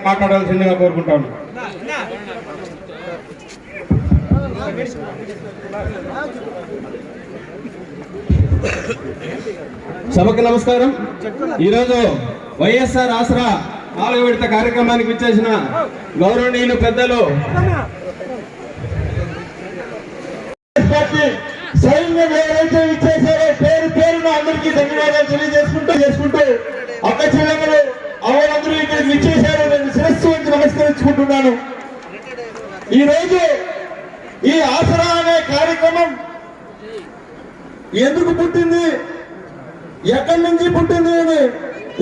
మాట్లాడాల్సిందిగా కోరుకుంటాను. సభకు నమస్కారం. ఈరోజు వైఎస్ఆర్ ఆసరా 4వ విడత కార్యక్రమానికి విచ్చేసిన గౌరవనీయులు పెద్దలు సైన్యం ఎవరైతే ఇచ్చేసారో పేరు పేరున అందరికీ ధన్యవాదాలు తెలియజేసుకుంటూ అక్క చెల్లెమ్మలు అవరందరూ ఇక్కడికి విచ్చేశారు. నేను శిరస్సు వంచి నమస్కరించుకుంటున్నాను. ఈ రోజు ఈ ఆసరా అనే కార్యక్రమం ఎందుకు పుట్టింది, ఎక్కడి నుంచి పుట్టింది అని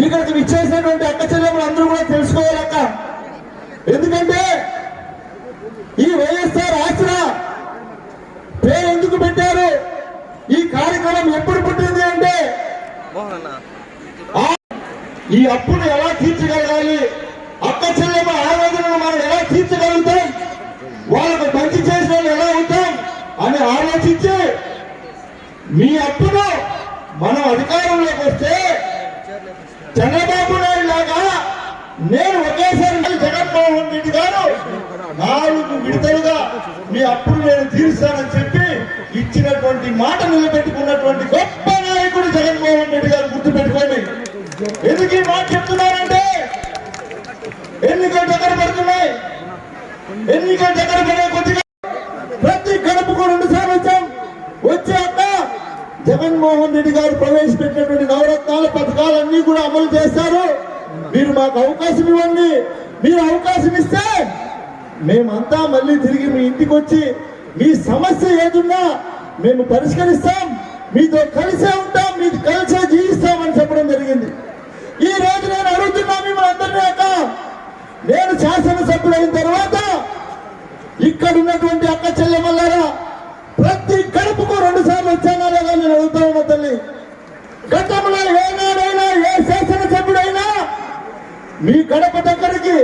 ఇక్కడికి విచ్చేసినటువంటి అక్క చెల్లెమ్మలు అందరూ కూడా తెలుసుకోవాలక్క. ఎందుకంటే ఈ వైఎస్ఆర్ ఆసరా పేరు ఎందుకు పెట్టారు, ఈ కార్యక్రమం ఎప్పుడు పుట్టింది అంటే ఈ అప్పును ఎలా తీర్చగలగాలి, అక్క చెల్లెమ్మ ఆవేదనను మనం ఎలా తీర్చగలుగుతాం, వాళ్ళకు మంచి చేసిన వాళ్ళు ఎలా అవుతాం అని ఆలోచించి మీ అప్పును మనం అధికారంలోకి వస్తే చంద్రబాబు నాయుడు లాగా నేను ఒకేసారి జగన్మోహన్ రెడ్డి గారు 4 విడతలుగా మీ అప్పును నేను తీరుస్తానని చెప్పి ఇచ్చినటువంటి మాట నిలబెట్టుకున్నటువంటి గొప్ప నాయకుడు జగన్మోహన్ రెడ్డి గారు గుర్తుపెట్టుకోండి. ఎందుకు ఈ మాట చెప్తున్నారంటే ఎన్నికలు దగ్గర పడుతున్నాయి. ఎన్నికలు దగ్గర పడే కొద్దిగా ప్రతి గడపకు 2 సార్లు వచ్చాక జగన్మోహన్ రెడ్డి గారు ప్రవేశపెట్టినటువంటి నవరత్నాల పథకాలన్నీ కూడా అమలు చేస్తారు. మీరు మాకు అవకాశం ఇవ్వండి. మీరు అవకాశం ఇస్తే మేమంతా మళ్ళీ తిరిగి మీ ఇంటికి వచ్చి మీ సమస్య ఏదున్నా మేము పరిష్కరిస్తాం, మీతో కలిసే ఉంటాం, మీకు కలిసే జీవిస్తామని చెప్పడం జరిగింది. ఈ రోజు నేను అడుగుతున్నా మిమ్మల్ని అందరినీ అక్క, నేను శాసనసభ్యుడైన తర్వాత ఇక్కడ ఉన్నటువంటి అక్క చెల్లెమ్మలారా ప్రతి గడపకు 2 సార్లు వచ్చానా లేదా నేను అడుగుతా ఉన్నా తల్లి. గతంలో ఏనాడైనా ఏ శాసనసభ్యుడైనా మీ గడప దగ్గరికి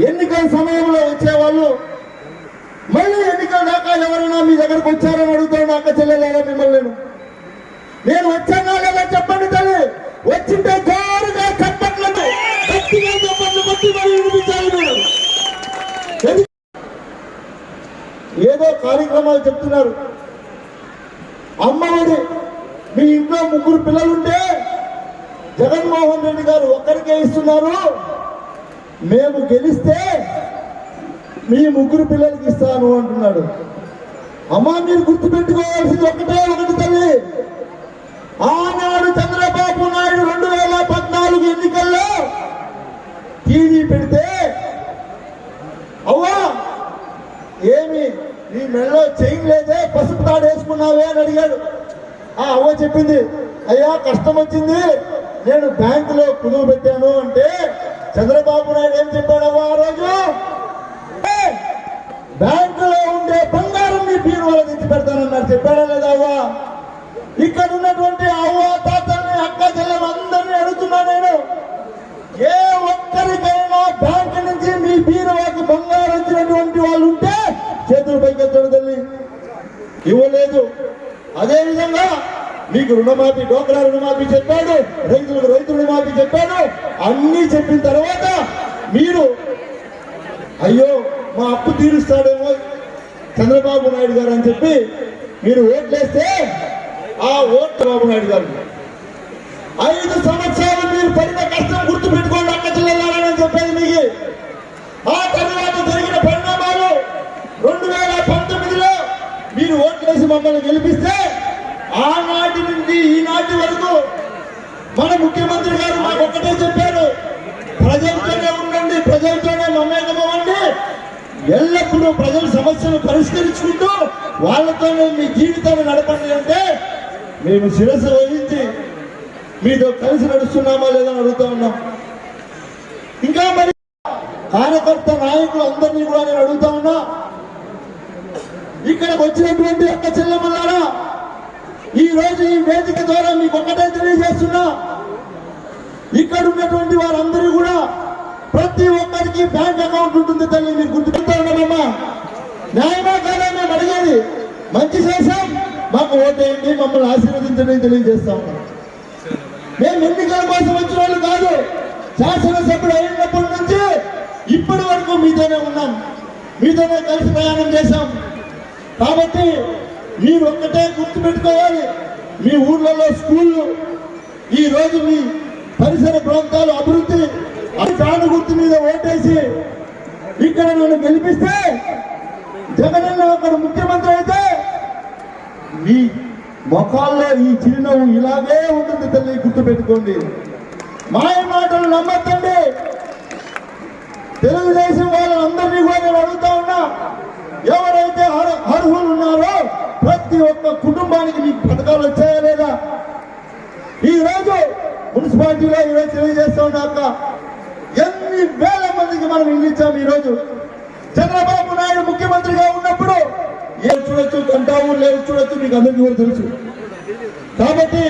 ఎన్నికల సమయంలో వచ్చేవాళ్ళు మళ్ళీ ఎన్నికల దాకా ఎవరైనా మీ దగ్గరకు వచ్చారని అడుగుతాను అక్క చెల్లెలారా మిమ్మల్ని. నేను వచ్చానా లేదా చెప్పండి తల్లి. వచ్చింటే జోరుగా చప్పట్లతో గట్టిగా చప్పట్లు కొట్టి మరి వినిపించాలి. మీరు ఏదో కార్యక్రమాలు చెప్తున్నారు. అమ్మఒడి మీ ఇంట్లో 3 పిల్లలుంటే జగన్మోహన్ రెడ్డి గారు ఒక్కరికే ఇస్తున్నారు, మేము గెలిస్తే మీ 3 పిల్లలకి ఇస్తాను అంటున్నాడు. అమ్మా మీరు గుర్తుపెట్టుకోవాల్సింది ఒకటి తల్లి. ఆనాడు చంద్రబాబు నాయుడు 2014 ఎన్నికల్లో టీవీ పెడితే అవ్వా ఏమి నీ మెడలో చైన్ లేదే, పసుపు తాడు వేసుకున్నావే అని అడిగాడు. ఆ అవ్వ చెప్పింది, అయ్యా కష్టం వచ్చింది, నేను బ్యాంకులో కుదువు పెట్టాను అంటే చంద్రబాబు నాయుడు ఏం చెప్పాడు అవ్వ ఆ రోజు, బ్యాంకులో ఉండే బంగారం నీ బీరువాలో తెచ్చి పెడతానన్నారు. చెప్పాడా లేదా అవ్వ? ఇక్కడ ఉన్నటువంటి అవ్వ తాతల్ని అక్క చెల్లెలందరినీ అడుగుతున్నా నేను, ఏ ఒక్కరికైనా బ్యాంకు నుంచి మీ బీరువాకి బంగారం వచ్చినటువంటి వాళ్ళు ఉంటే చేతులు పైకెత్తాడు తల్లి. ఇవ్వలేదు. అదేవిధంగా మీకు రుణమాఫీ, డోక్రా రుణమాఫీ చెప్పాడు, రైతులకు రైతు రుణమాఫీ చెప్పాడు. అన్ని చెప్పిన తర్వాత మీరు అయ్యో మా అప్పు తీరుస్తాడేమో చంద్రబాబు నాయుడు గారు అని చెప్పి మీరు ఓట్లేస్తే ఆ ఓట్లు బాబు నాయుడు గారు 5 సంవత్సరాలు మీరు పడిన కష్టం గుర్తు పెట్టుకోండి అక్క చెల్లెలారని చెప్పేది మీకు. ఆ తర్వాత జరిగిన పరిణామాలు 2019లో మీరు ఓట్లేసి మమ్మల్ని గెలిపిస్తే ఆనాటి నుండి ఈనాటి వరకు మన ముఖ్యమంత్రి గారు మాకు ఒక్కటే చెప్పారు, ప్రజలతోనే ఉండండి, ప్రజలతోనే మమేకమవ్వండి, ఎల్లప్పుడూ ప్రజల సమస్యలు పరిష్కరించుకుంటూ వాళ్ళతోనే మీ జీవితాన్ని నడపండి అంటే మేము శిరస్సు వహించి మీతో కలిసి నడుస్తున్నామా లేదా అడుగుతా ఉన్నాం. ఇంకా మరి కార్యకర్త నాయకులు అందరినీ కూడా నేను అడుగుతా ఉన్నా, ఇక్కడికి వచ్చినటువంటి అక్క చెల్లెమ్మలారా ఈ రోజు ఈ వేదిక ద్వారా మీకు ఒక్కటే తెలియజేస్తున్నా, ఇక్కడ ఉన్నటువంటి వారందరూ కూడా ప్రతి ఒక్కరికి బ్యాంక్ అకౌంట్ ఉంటుంది తల్లి. మీరు గుర్తుపెట్టుకోండి. మంచి చేశాం, మాకు ఓటేయండి, మమ్మల్ని ఆశీర్వదించండి తెలియజేస్తా ఉన్నాం. మేము ఎన్నికల కోసం వచ్చిన వాళ్ళు కాదు, శాసనసభ్యుడు అయినప్పటి నుంచి ఇప్పటి వరకు మీతోనే ఉన్నాం, మీతోనే కలిసి ప్రయాణం చేశాం. కాబట్టి మీరు ఒక్కటే గుర్తుపెట్టుకోవాలి, మీ ఊర్లలో స్కూళ్ళు, ఈ రోజు మీ పరిసర ప్రాంతాలు అభివృద్ధి, చాను గుర్తు మీద ఓటేసి ఇక్కడ నన్ను గెలిపిస్తే జగనన్న అక్కడ ముఖ్యమంత్రి అయితే మీ మొఖాల్లో ఈ చిరునవ్వు ఇలాగే ఉంటుంది తల్లి, గుర్తుపెట్టుకోండి. మాయ మాటలు నమ్మద్దండి. తెలుగుదేశం వాళ్ళందరినీ కూడా నేను అడుగుతా ఉన్నా, ఎవరైతే అర్హులు ఉన్నారో ప్రతి ఒక్క కుటుంబానికి మీకు పథకాలు వచ్చాయా లేదా? ఈ రోజు మున్సిపాలిటీలో ఈరోజు తెలియజేస్తా ఉన్నాక ఎన్ని వేల మందికి మనం ఇల్లు ఇచ్చాము. ఈ రోజు చంద్రబాబు నాయుడు ముఖ్యమంత్రిగా ఉన్నప్పుడు ఏ చూడొచ్చు, కంటావు లేదు చూడొచ్చు, మీకు అందరికీ కూడా తెలుసు. కాబట్టి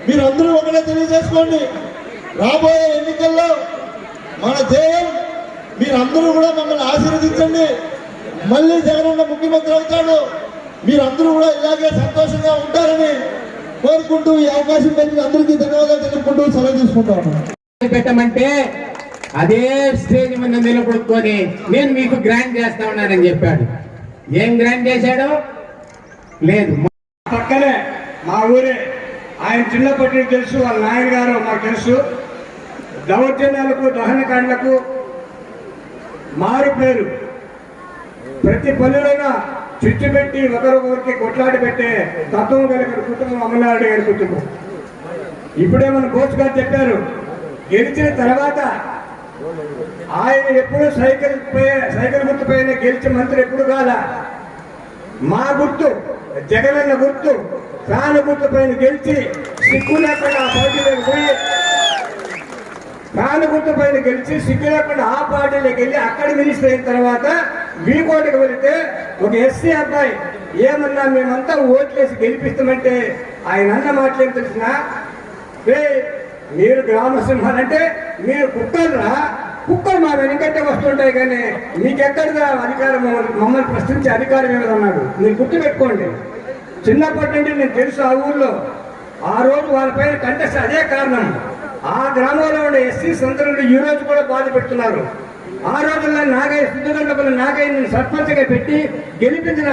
మీరు అందరూ ఒకటే తెలియజేసుకోండి, రాబోయే ఎన్నికల్లో మన ధ్యేయం మీరందరూ కూడా మమ్మల్ని ఆశీర్వదించండి. మళ్ళీ జగనన్న ముఖ్యమంత్రి అవుతాడు, మీరందరూ కూడా ఇలాగే సంతోషంగా ఉంటారని కోరుకుంటూ ఈ అవకాశం కలిగి అందరికీ ధన్యవాదాలు తెలుపుకుంటూ సెలవు తీసుకుంటాను. పెట్టమంటే అదే స్టేజ్ మీద నిలబడుకొని నేను మీకు గ్రాంట్ చేస్తా ఉన్నానని చెప్పాడు. ఏం గ్రాంట్ చేశాడు? లేదు. పక్కనే మా ఊరే, ఆయన చిన్నప్పటి తెలుసు, వాళ్ళ నాయన గారు మాకు తెలుసు. దౌర్జన్యాలకు, దహనకాండలకు మారు పేరు. ప్రతి పల్లెలోన చిచ్చు పెట్టి ఒకరికొకరికి కొట్లాడి పెట్టే తత్వం కలిగిన కుటుంబం అమర్నాథ్ గారి కుటుంబం. ఇప్పుడే మన కోచ్ గారు చెప్పారు, గెలిచిన తర్వాత ఆయన ఎప్పుడు సైకిల్ గుర్తు పైన గెలిచి మంత్రి ఎప్పుడు కాదా. మా గుర్తు జగనన్న గుర్తు, ఫ్యాన్ గుర్తు పైన గెలిచి సిగ్గు లేకుండా ఆ పార్టీలోకి పోయి, ఫ్యాన్ గుర్తు పైన గెలిచి సిగ్గు లేకుండా ఆ పార్టీలోకి వెళ్ళి అక్కడ మినిస్టర్ అయిన తర్వాత వీకోటికి వెళితే ఒక ఎస్సీ అబ్బాయి ఏమన్నా మేమంతా ఓట్లేసి గెలిపిస్తామంటే ఆయన అన్న మాటలేం తెలిసిన, మీరు గ్రామ సింహాలంటే మీరు కుక్కలురా, కుక్కలు మా వెనకట్టే వస్తుంటాయి కానీ మీకెక్కడిగా అధికారం, మమ్మల్ని ప్రశ్నించే అధికారం ఏమన్నాడు. మీరు గుర్తుపెట్టుకోండి. చిన్నప్పటి నుండి నేను తెలుసు ఆ ఊర్లో. ఆ రోజు వాళ్ళపైన కంటెస్ట్ అదే కారణం. ఆ గ్రామంలో ఉండే ఎస్సీ సంతరులు ఈ రోజు కూడా బాధ పెడుతున్నారు. ఆ రోజుల్లో నాగయ్య, సిద్ధగంటపల్లి నాగయ్యని సర్పంచ్గా పెట్టి గెలిపించిన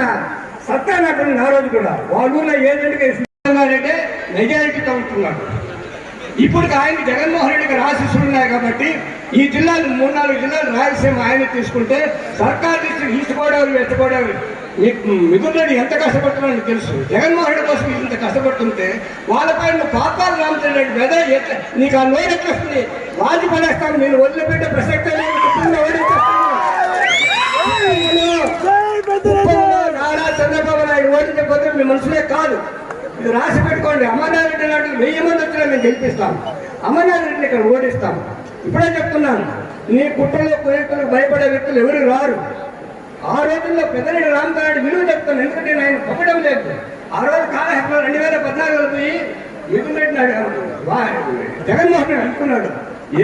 సత్తా నాకు ఆ రోజు కూడా. వాళ్ళ ఊళ్ళో ఏజెంట్గా అంటే మెజారిటీతో ఉంటున్నాడు. ఇప్పుడు ఆయన జగన్మోహన్ రెడ్డికి ఆశీస్సులు ఉన్నాయి కాబట్టి ఈ జిల్లాలు 3-4 జిల్లాలు రాయలసీమ ఆయన తీసుకుంటే సర్కార్ district east Godavari, west Godavari Mithun Reddy ఎంత కష్టపడుతున్నాడో తెలుసు. జగన్మోహన్ రెడ్డి కోసం ఇంత కష్టపడుతుంటే వాళ్ళపైన పాపాలు రామచంద్ర రెడ్డి మీద నీకు ఆ లోన్ ఎట్లా వస్తుంది? వాజి పడేస్తాను, నేను వదిలిపెట్టే ప్రసక్తే నారా చంద్రబాబు నాయుడు ఓడించే పోతే మీ మనసులే కాదు. ఇది రాసి పెట్టుకోండి. అమర్నాథ్ రెడ్డి నాటి 1000 మంది వచ్చినా మేము గెలిపిస్తాం. అమర్నాథ్ రెడ్డిని ఇక్కడ ఓడిస్తాం. ఇప్పుడే చెప్తున్నాను, నీ కుట్రలో కుయుక్తులకు భయపడే వ్యక్తులు ఎవరు రారు. ఆ రోజుల్లో పెద్దరెడ్డి రామచంద్ర విలువ చెప్తాను, ఎందుకంటే నేను ఆయన పొగడం లేదు. ఆ రోజు కాలహస్తిలో 2014లో పోయి మిథున్ రెడ్డి జగన్మోహన్ రెడ్డి అనుకున్నాడు.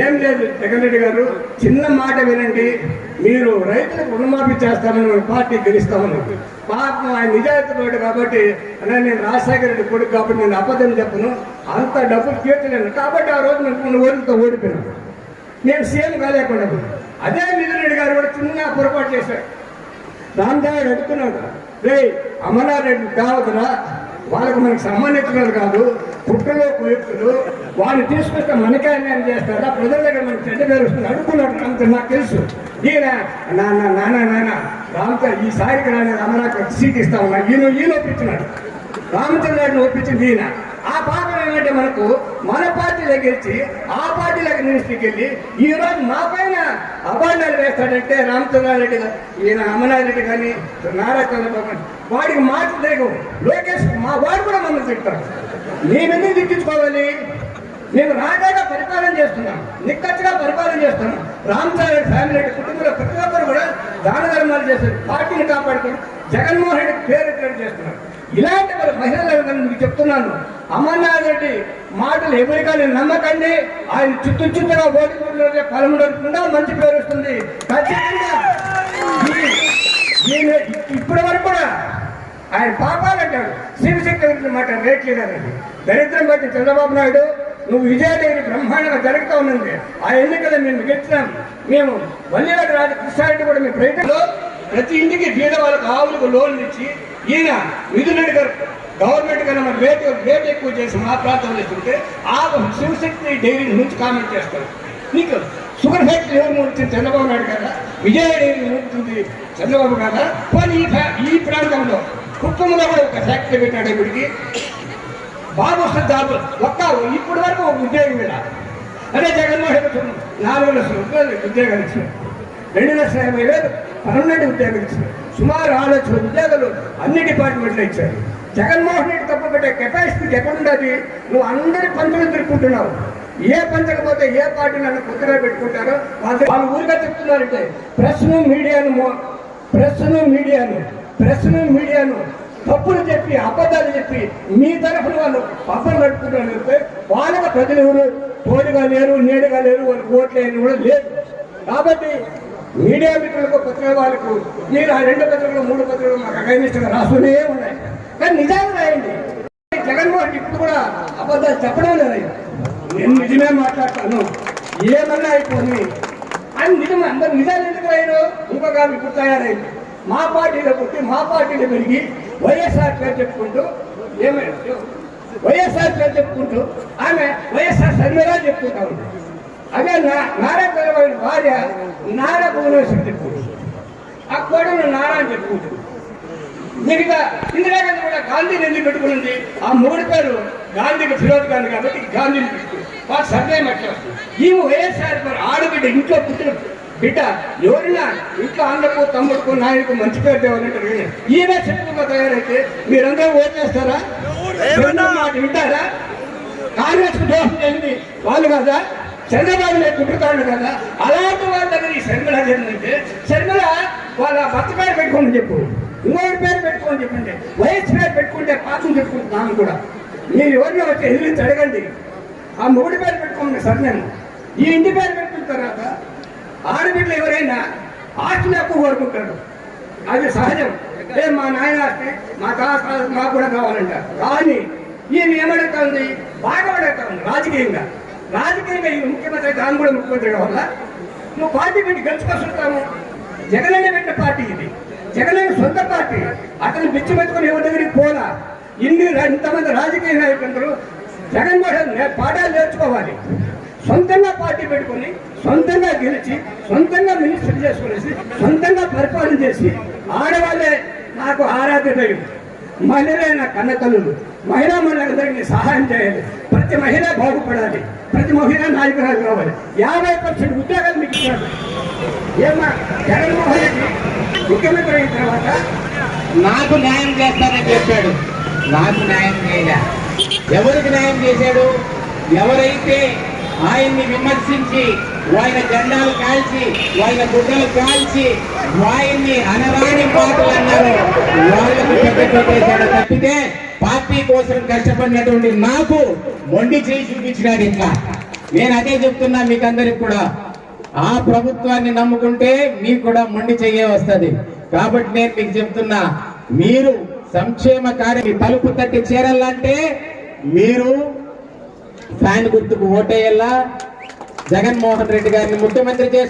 ఏం లేదు జగన్ రెడ్డి గారు, చిన్న మాట వినండి, మీరు రైతులకు రుణమాఫీ చేస్తామని పార్టీ గెలుస్తామని. పాపం ఆయన నిజాయితీ రోడ్డు కాబట్టి నేను రాజశేఖర రెడ్డి కొడుకు కాబట్టి నేను అబద్ధం చెప్పను, అంత డబ్బులు తీర్చలేను కాబట్టి ఆ రోజు నేను ఓడితో ఓడిపోయాను. నేను సీఎం కాలేకుండా. అదే మిథున్ రెడ్డి గారు కూడా చిన్న పొరపాటు చేశాడు. రామచంద్ర అడుగుతున్నాడు, అమర్నాథ్ రెడ్డి కావద్దురా, వాళ్ళకు మనకు సంబంధించినది కాదు, పుట్టలో కుయుక్తులు, వాళ్ళు తీసుకొస్తే మనకే అన్యాయం చేస్తారా, ప్రజల దగ్గర మనకి చెడ్డ పేరు వస్తుంది అడుగుతున్నాడు రామచంద్ర. నాకు తెలుసు. ఈయన నాన్న రామచంద్ర ఈసారికి నాన్న అమరావతి సీట్ ఇస్తా ఉన్నా, ఈయన ఒప్పించినాడు. రామచంద్రని ఒప్పించింది ఈయన. ఆ పాపం ఏమంటే మనకు మన పార్టీలో గెలిచి ఆ పార్టీలోకి మినిస్ట్రీకి వెళ్ళి ఈ రోజు మా పైన అభాండాలు వేస్తాడంటే రామచంద్రారెడ్డి, ఈయన అమర్నాథ్ రెడ్డి కానీ నారా చంద్రబాబు వాడికి మాట లేవు. లోకేష్ మా వాడు కూడా మమ్మల్ని తింటారు. మేమెందుకు తిట్టించుకోవాలి? మేము రాజాగా పరిపాలన చేస్తున్నాం, నిక్కచ్చిగా పరిపాలన చేస్తాం. రామచంద్ర ఫ్యామిలీ కుటుంబంలో ప్రతి ఒక్కరు కూడా దాన ధర్మాలు చేస్తారు, పార్టీని కాపాడుతారు, జగన్మోహన్ రెడ్డి పేరు చేస్తున్నారు. ఇలాంటి మహిళలు మీకు చెప్తున్నాను, అమర్నాథ్ రెడ్డి మాటలు ఎవరికైనా నమ్మకండి. ఆయన చుట్టుగా ఓటుకుంటే ఫలం దొరుకుతుందా, మంచి పేరు వస్తుంది ఖచ్చితంగా. ఇప్పటి వరకు కూడా ఆయన పాపాలు అంటాడు, శివశక్తి గురించి మాట రేట్లు లేదండి. దరిద్రం బట్టి చంద్రబాబు నాయుడు నువ్వు విజయదేవి బ్రహ్మాండంగా జరుగుతూ ఉన్నది. ఆ ఎన్నికలు మేము గెలిచినాం. మేము వల్లివాడి రాజు కృష్ణారెడ్డి కూడా మీ ప్రయత్నంలో ప్రతి ఇంటికి బీద వాళ్ళకు ఆవులకు లోన్లు ఇచ్చి ఈయన మిథునరెడ్డి గారు గవర్నమెంట్ కన్నా మన రేట్ ఎక్కువ చేసి మా ప్రాంతంలో ఇస్తుంటే ఆ శివశక్తి డైరీ నుంచి కామెంట్ చేస్తారు. నీకు షుగర్ ఫ్యాక్టరీ ఎవరు మూడుతుంది? చంద్రబాబు నాయుడు కదా. విజయ డైరీ మూడుతుంది చంద్రబాబు కదా. కానీ ఈ ప్రాంతంలో కుటుంబంలో కూడా ఒక ఫ్యాక్టరీ పెట్టాడు. ఇప్పటికి బాబు వస్తుంది జాబు ఒక్క ఇప్పటి వరకు ఒక ఉద్యోగం మీద. అదే జగన్మోహన్ రెడ్డి 4 లక్షల రూపాయలు ఉద్యోగాలు ఇచ్చారు, 2,50,000 పర్మనెంట్ ఉద్యోగాలు ఇచ్చారు, సుమారు 6 లక్షల ఉద్యోగాలు అన్ని డిపార్ట్మెంట్లో ఇచ్చారు. జగన్మోహన్ రెడ్డి తప్ప పెట్టే కెపాసిటీ ఎక్కడుండదు. నువ్వు అందరి పంచులు తిరుక్కుంటున్నావు. ఏ పంచకపోతే ఏ పార్టీ నన్ను కొత్తగా పెట్టుకుంటారో వాళ్ళు ఊరిగా చెప్తున్నారంటే ప్రెస్ను మీడియాను తప్పులు చెప్పి అబద్ధాలు చెప్పి మీ తరఫున వాళ్ళు పబ్బలు నడుపుకుంటారు చెప్తే వాళ్ళకి ప్రజలు ఎవరు తోడుగా లేరు, నేడుగా లేరు, వాళ్ళకి ఓట్లు అయిన కూడా లేదు. కాబట్టి మీడియా మిత్రులకు పత్రిక వాళ్ళకు మీరు ఆ 2 పత్రికలు 3 పత్రికలు మాకు అగైనిస్ట్గా రాస్తూనే ఉన్నాయి. కానీ నిజాలు రాయండి. జగన్మోహన్ ఇప్పుడు కూడా అబద్ధాలు చెప్పడం లేదు. నేను నిజమే మాట్లాడతాను, ఏమన్నా అయిపోయి అని నిజమే. అందరు నిజాలు ఎందుకు రాయరు? ఇంకొక ఇప్పుడు తయారైంది. మా పార్టీలో పుట్టి మా పార్టీలో పెరిగి వైఎస్ఆర్ పేరు చెప్పుకుంటూ ఆమె వైఎస్ఆర్ శర్మిలా చెప్పుకుంటా ఉంది. అదే నారా చంద్రబాబు భార్య నారా భువనేశ్వరి చెప్పుకుంటుంది. ఆ కోడలు నారా అని చెప్పుకుంటుంది. మిగతా ఇందిరాగాంధీ కూడా గాంధీని ఎందుకు పెట్టుకునింది? ఆ 3 పేరు గాంధీకి ఫిరోజ్ గాంధీ కాబట్టి గాంధీని పెట్టుకుంది. వాళ్ళ సర్నేం అట్లా వస్తుంది. ఈమె వైఎస్ఆర్ పేరు ఆడబిడ్డ, ఇంట్లో పుట్టిన బిడ్డ. ఎవరినా ఇంట్లో అన్నకు తమ్ముడుకు నాయనకు మంచి పేరు తేవాలంటారు. ఈయన శత్రువుగా తయారైతే మీరందరూ ఓట్లేస్తారా? మాట వింటారా? కాంగ్రెస్ కు దోషం చేసింది వాళ్ళు కదా, చంద్రబాబు నాయుడు కుట్రతాడు కదా. అలాంటి వాళ్ళ దగ్గర ఈ శర్మిల జరిగిందంటే శర్మిల వాళ్ళ భర్త పేరు పెట్టుకోమని చెప్పు, ఇంకొకటి పేరు పెట్టుకోమని చెప్పండి. వైఎస్ పేరు పెట్టుకుంటే పాపం చెప్పుకుంటున్నాను కూడా. మీరు ఎవరిని వచ్చి ఎదిరించి అడగండి. ఆ 3 పేరు పెట్టుకోమని సర్నేను. ఈ ఇంటి పేరు పెట్టుకున్న తర్వాత ఆడబిడ్డలు ఎవరైనా ఆస్తిని ఎక్కువ కోరుకుంటారు. అది సహజం. మా నాయన ఆస్తి మా తాత మాకు కూడా కావాలంటారు. కానీ ఈయన ఏమడుగుతా ఉంది? బాగా అడుగుతా ఉంది. రాజకీయంగా ఈ ముఖ్యమంత్రి దాని కూడా ముఖ్యమంత్రి కావాలా? నువ్వు పార్టీ పెట్టి గెలుచుకొస్తాము. జగనన్న పెట్టిన పార్టీ ఇది. జగనన్న సొంత పార్టీ. అతను పిచ్చి పెట్టుకుని ఎవరి దగ్గరికి పోలా. ఇంతమంది రాజకీయ నాయకులు జగన్మోహన్ పాఠాలు నేర్చుకోవాలి. సొంతంగా పార్టీ పెట్టుకుని సొంతంగా గెలిచి సొంతంగా మినిస్టర్ చేసుకునేసి సొంతంగా పరిపాలన చేసి ఆడవాళ్ళే నాకు ఆరాధ్య దైవం, మహిళలే నా కన్న తల్లులు. మహిళా మహిళలందరికీ సహాయం చేయాలి. ప్రతి మహిళ బాగుపడాలి. ప్రతి మహిళ నాయకురాలు కావాలి. 50% ఉద్యోగాలు మీకు ఇచ్చారు. ఏమా జగన్మోహన్ రెడ్డి ముఖ్యమంత్రి అయిన తర్వాత నాకు న్యాయం చేస్తానని చెప్పాడు. నాకు న్యాయం చేయలే. ఎవరికి న్యాయం చేశాడు? ఎవరైతే ఆయన్ని విమర్శించి ఆయన జెండాలు కాల్చి ఆయన గుడ్డలు కాల్చి ఆయన్ని అనరాని మాటలు అన్నారు, వాళ్ళకు పెట్టేశాడు తప్పితే పార్టీ కోసం కష్టపడినటువంటి నాకు మొండి చేయి చూపించినాడు. ఇట్లా నేను అదే చెప్తున్నా మీకు అందరికి కూడా, ఆ ప్రభుత్వాన్ని నమ్ముకుంటే మీకు కూడా మొండి చెయ్యే వస్తుంది. కాబట్టి నేను మీకు చెప్తున్నా, మీరు సంక్షేమ కార్య తలుపు తట్టి చేరాలంటే మీరు ఫ్యాన్ గుర్తుకు ఓటేయాలా, జగన్మోహన్ రెడ్డి గారిని ముఖ్యమంత్రి చేసి